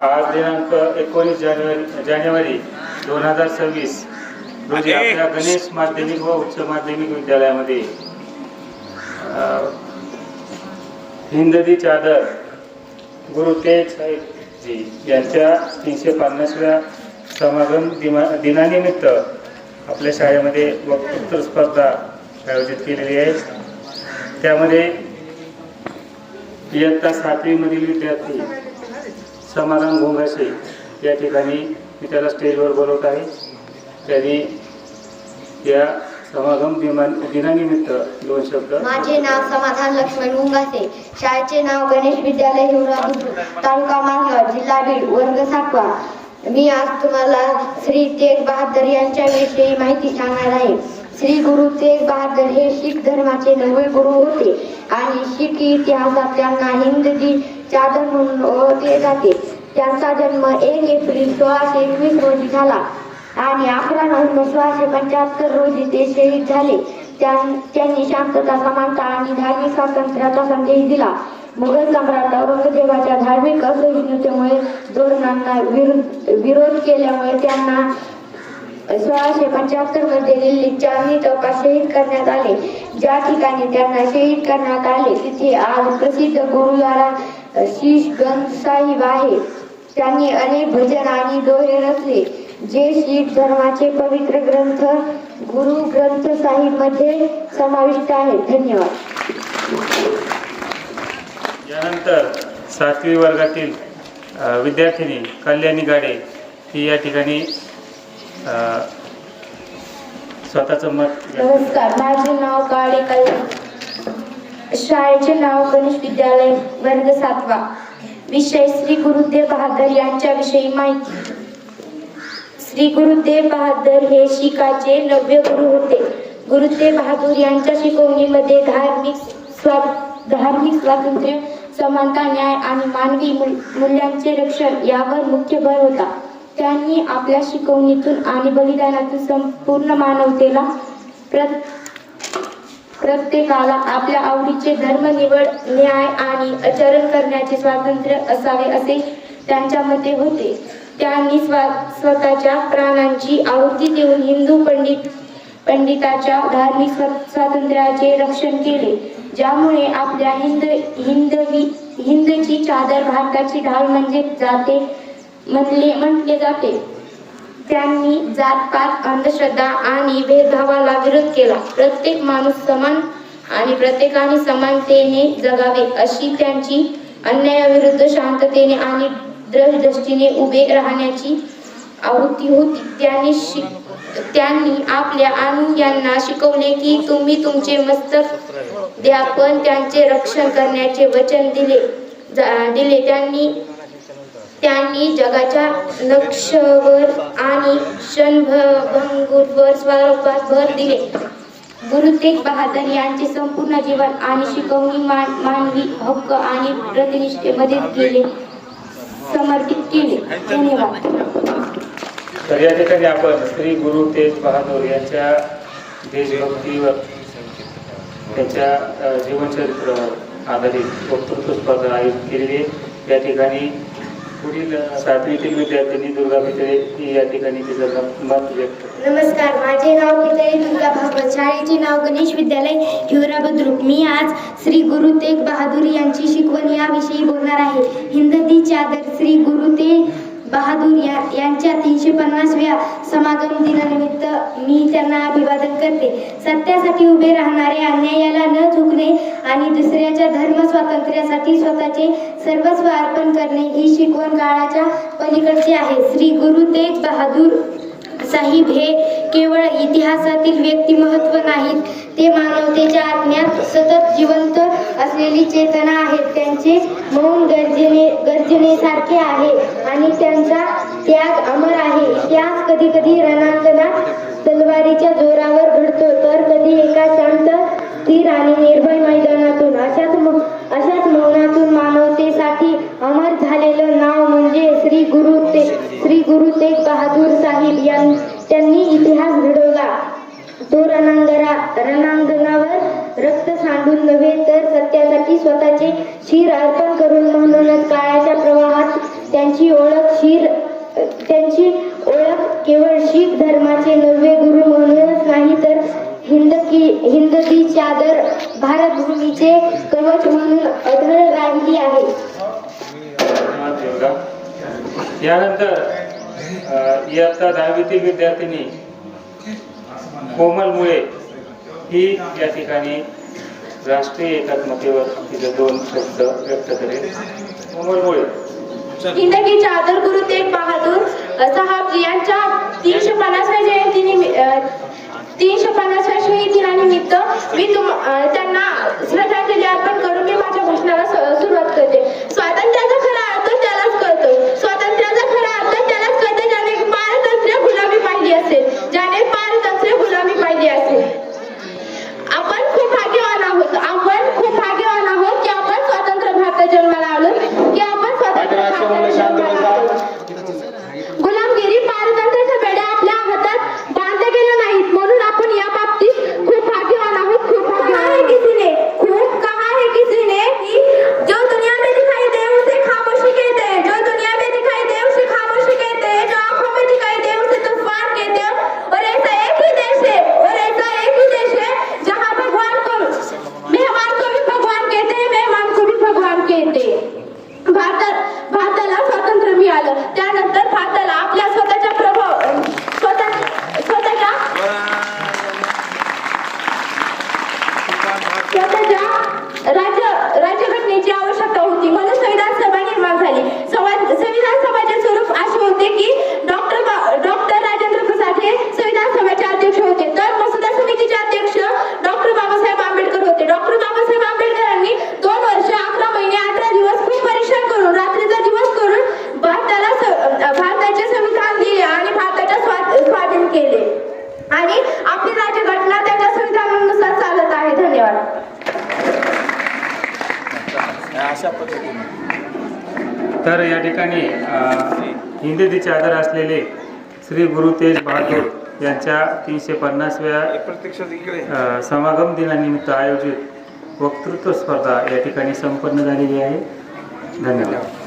आज दिनांक 19 जानेवारी 2026 रोजी आपल्या गणेश माध्यमिक व उच्च माध्यमिक विद्यालयामध्ये हिंददी चादर गुरु तेग साहेब जी यांच्या 350व्या समागम दिनानिमित्त आपल्या शाळेमध्ये वक्तृत्व स्पर्धा आयोजित केलेली आहे। त्यामध्ये इयत्ता 7वी मधील विद्यार्थी समाधान घोंगाशे या ठिकाणी मी त्याला स्टेजवर बोलवत आहे। त्यांनी या समागम दिनानिमित्त 2 शब्द। माझे नाव समाधान लक्ष्मण घोंगाशे, शाळेचे नाव गणेश विद्यालय हिवरा बुद्रुक, तालुका मानगाव, जिल्हा बीड, वर्ग 7वा। मी आज तुम्हाला श्री तेग बहादर यांच्या विषयी माहिती सांगणार आहे। श्री गुरु तेग बहादर हे शीख धर्माचे 9वे गुरु होते आणि शीख इतिहासात त्यांना हिंददी चादर म्हणून ओळखले जाते। त्यांचा जन्म 1 एप्रिल 1621 रोजी झाला आणि 11 नोव्हेंबर 1675 रोजी ते शहीद झाले। त्यांनी शांतता, समानता आणि धार्मिक स्वातंत्र्याचा संदेश दिला। मुघल सम्राट औरंगजेबाच्या धार्मिक असहिष्णुतेमुळे धोरणांना विरोध केल्यामुळे त्यांना 1675 मध्ये दिल्लीत चांदणी चौकात शहीद करण्यात आले। ज्या ठिकाणी त्यांना शहीद करण्यात आले तिथे आज प्रसिद्ध गुरुद्वारा शीशगंज साहिब आहे। त्यांनी अनेक भजन आणि दोहे रचले जे शीख धर्माचे पवित्र ग्रंथ गुरु ग्रंथ साहिब मध्ये समाविष्ट आहेत। धन्यवाद। यानंतर 7वी वर्गातील विद्यार्थिनी कल्याणी गाडे ही या ठिकाणी स्वतःचं मत। नमस्कार, माझे नाव गाडे कल्याणी, शाळेचे नाव गणेश विद्यालय, वर्ग 7वा। विषय श्री गुरु तेग बहादर यांच्या विषयी माहिती। श्री गुरु तेग बहादर हे शीखाचे 9वे गुरु होते। गुरु तेग बहादूर यांच्या शिकवणीमध्ये धार्मिक स्वातंत्र्य, समानता, न्याय आणि मानवी मूल्यांचे रक्षण यावर मुख्य भर होता। त्यांनी आपल्या शिकवणीतून आणि बलिदानातून संपूर्ण मानवतेला प्रत्येकाला आपल्या आवडीचे धर्म निवड, न्याय आणि आचरण करण्याचे स्वातंत्र्य असावे असे त्यांच्या मते होते। त्यांनी स्वतःच्या प्राणांची आहुती देऊन हिंदू पंडिताच्या धार्मिक स्वातंत्र्याचे रक्षण केले, ज्यामुळे आपल्या हिंदची चादर भारताची ढाल म्हणजे जाते म्हटले जाते। त्यांनी जातपात, अंधश्रद्धा आणि भेदभावाला विरोध केला। प्रत्येक माणूस समान आणि प्रत्येकाने समानतेने जगावे अशी त्यांची अन्यायाविरुद्ध शांततेने आणि दृष्टीने उभे राहण्याची आहुती होती। त्यांनी आपल्या अनुयायांना शिकवले की तुम्ही तुमचे मस्तक द्या पण त्यांचे रक्षण करण्याचे वचन दिले। त्यांनी जगाच्या लक्ष्यवर आणि क्षणभंगूरवर सर्वात भर दिले। गुरु तेग बहादर यांचे संपूर्ण जीवन आणि शिकवणी मानवी हक्क आणि प्रतिनिष्ठेमध्ये समर्पित केले। धन्यवाद। तर या ठिकाणी आपण श्री गुरु तेग बहादूर यांच्या देशभक्तीवर, त्यांच्या जीवनचरित्रावर आधारित वक्तृत्व स्पर्धा आयोजित केलेली आहे। या ठिकाणी पुढील 7वीतील विद्यार्थिनी दुर्गा पितळे ही या ठिकाणी तिचं मत व्यक्त करते। नमस्कार, माझे नाव पितळे दुर्गा भागवत, शाळेचे नाव गणेश विद्यालय हिवरा बुद्रुक। मी आज श्री गुरु तेग बहादूर यांची शिकवण याविषयी बोलणार आहे। हिंददी चादर श्री गुरु तेग बहादूर यांच्या 350व्या समागम दिनानिमित्त मी त्यांना अभिवादन करते। सत्यासाठी उभे राहणारे, अन्यायाला न झुकणे आणि दुसऱ्याच्या धर्म स्वातंत्र्यासाठी स्वतःचे सर्वस्व अर्पण करणे ही शिकवण काळाच्या पलीकडची आहे। श्री गुरु तेग बहादूर साहिब हे केवळ इतिहासातील व्यक्तिमत्व नाहीत, ते मानवतेच्या आत्म्यात सतत जिवंत असलेली चेतना आहेत। त्यांचे मौन गर्जनेसारखे आहे आणि त्यांचा त्याग अमर आहे। इतिहास कधी कधी रणांगणात तलवारीच्या जोरावर घडतो तर कधी एका शांत, स्थिर आणि निर्भय मैदानातून। अशाच मौनातून मानवतेसाठी अमर झालेलं नाव म्हणजे श्री गुरु तेग बहादूर साहिब। त्यांनी इतिहास घडवला तो रणांगणावर रक्त सांडून नव्हे तर सत्यासाठी स्वतःचे शिर अर्पण करून। म्हणूनच काळाच्या प्रवाहात त्यांची ओळख केवळ शीख धर्माचे नववे गुरु म्हणूनच नाही तर हिंद की चादर भारत भूमीचे कवच म्हणून आढळ राहिली आहे. यानंतर इयत्ता 10वीतील विद्यार्थिनी कोमल मुळे ही या ठिकाणी राष्ट्रीय एकात्मतेवर तिचे 2 शब्द व्यक्त करेल. कोमल मुळे. हिंद की चादर गुरु तेग बहादूर साहेब यांच्या 350व्या शहीदिनानिमित्त मी त्यांना श्रद्धांजली अर्पण करून मी माझ्या भाषणाला सुरुवात करते. स्वातंत्र्याचा खरा अर्थ त्यालाच कळतो. स्वातंत्र्याचा खरा अर्थ त्यालाच कळतो ज्याने पारतंत्र्य गुलामी पाहिली असेल. आपण खूप भाग्यवान आहोत. की आपण स्वतंत्र भारतात जन्माला आलो. गुलामगिरी पारतंत्र्याच्या बेड्या आपल्या हातात बांधल्या गेल्या नाहीत म्हणून आपण या बाबतीत खूप भाग्यवान आहोत. कहा है किसी ने कि जो दुनिया में दिखाई दे उसे खामोशी कहते हैं. जो दुनिया में दिखाई दे उसे खामोशी कहते हैं. जो आंखों में दिखाई दे उसे तूफान कहते हैं. और ऐसा एक ही देश है जहाँ भगवान को मेहमान को भी भगवान कहते हैं, मेहमान को भी भगवान कहते हैं. भारताला स्वातंत्र्य मिळालं. त्यानंतर भारताला आपल्या स्वतःच्या राज्यघटनेची आवश्यकता होती म्हणून संविधान सभा निर्माण झाली. संविधान सभाचे स्वरूप असे होते की डॉक्टर राजेंद्र प्रसाद हे संविधान सभेचे अध्यक्ष होते. तर मसुदा समितीचे अध्यक्ष डॉक्टर बाबासाहेब आंबेडकर होते. डॉक्टर बाबासाहेब आंबेडकरांनी 2 वर्ष 11 महिने 18 दिवस खूप परिश्रम करून रात्रीचा दिवस करून भारताचे संविधान दिले आणि भारताच्या स्वाधीन केले आणि आपली राज्यघटना त्यांच्या संविधानानुसार चालत आहे. धन्यवाद. तर या ठिकाणी हिंद की चादर असलेले श्री गुरु तेग बहादूर यांच्या 350व्या समागम दिनानिमित्त आयोजित वक्तृत्व स्पर्धा या ठिकाणी संपन्न झालेली आहे. धन्यवाद.